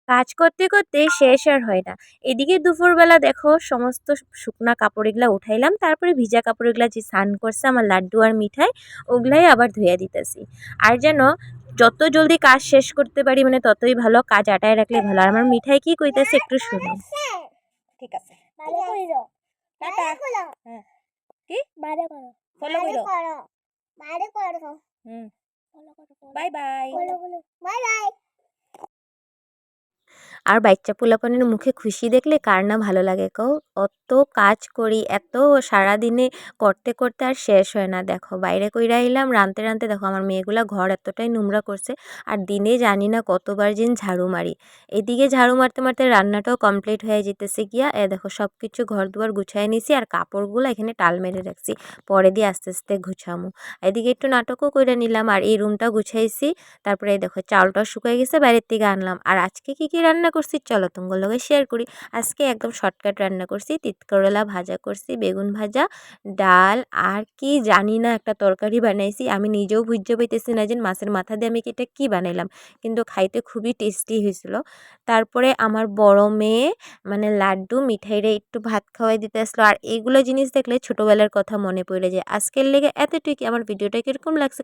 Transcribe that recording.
কাজ করতে করতে শেষ আর হয় না। এদিকে দুপুরবেলা দেখো সমস্ত শুকনা কাপড় এগুলা উঠাইলাম, তারপরে ভিজা কাপড় এগুলা যে স্নান করছে আমার লাড্ডু আর মিঠাই ওগুলাই আবার ধুইয়া দিতেছি। আর যেন যত জলদি কাজ শেষ করতে পারি মানে ততই ভালো, কাজ আটায় রাখলে ভালো। আর আমার মিঠাই কি কইতেছে একটু শুনো। ঠিক আছে, ভালো কইরো টাটা। করো হ্যাঁ, কি ভালো করো ফলো ভালো কইরো। করো ভালো করো হুম, ফলো করো বাই বাই। ফলো করো বাই বাই। আর বাচ্চা পোলাপানের মুখে খুশি দেখলে কার না ভালো লাগে কও। অত কাজ করি, এত সারাদিনে করতে করতে আর শেষ হয় না। দেখো বাইরে কইরা আইলাম, রানতে রানতে দেখো আমার মেয়েগুলা ঘর এতটাই নোংরা করছে। আর দিনে জানি না কতবার যেন ঝাড়ু মারি। এদিকে ঝাড়ু মারতে মারতে রান্নাটাও কমপ্লিট হয়ে যেতেছে গিয়া। দেখো সব কিছু ঘর দুয়ার গুছাই নিছি আর কাপড়গুলো এখানে টাল মেরে রাখছি, পরে দিয়ে আস্তে আস্তে গুছামু। এদিকে একটু নাটকও করে নিলাম আর এই রুমটা গুছাইছি। তারপরে এই দেখো চাউলটাও শুকাই গেছে, বাইরের থেকে আনলাম। আর আজকে কি কি রান্না করছি চলো তোমার লগে শেয়ার করি। আজকে একদম শর্টকাট রান্না করছি, তিত করলা ভাজা করছি, বেগুন ভাজা, ডাল আর কি জানি না একটা তরকারি বানাইছি। আমি নিজেও বুঝতে পাইতেছি না যে মাছের মাথা দিয়ে আমি এটা কি বানাইলাম, কিন্তু খাইতে খুবই টেস্টি হয়েছিল। তারপরে আমার বড় মেয়ে মানে লাড্ডু মিঠাইরে একটু ভাত খাওয়াই দিতে আসলো। আর এইগুলো জিনিস দেখলে ছোটবেলার কথা মনে পড়ে যায়। আজকের লেগে এতটুকু। আমার ভিডিওটা কিরকম লাগছে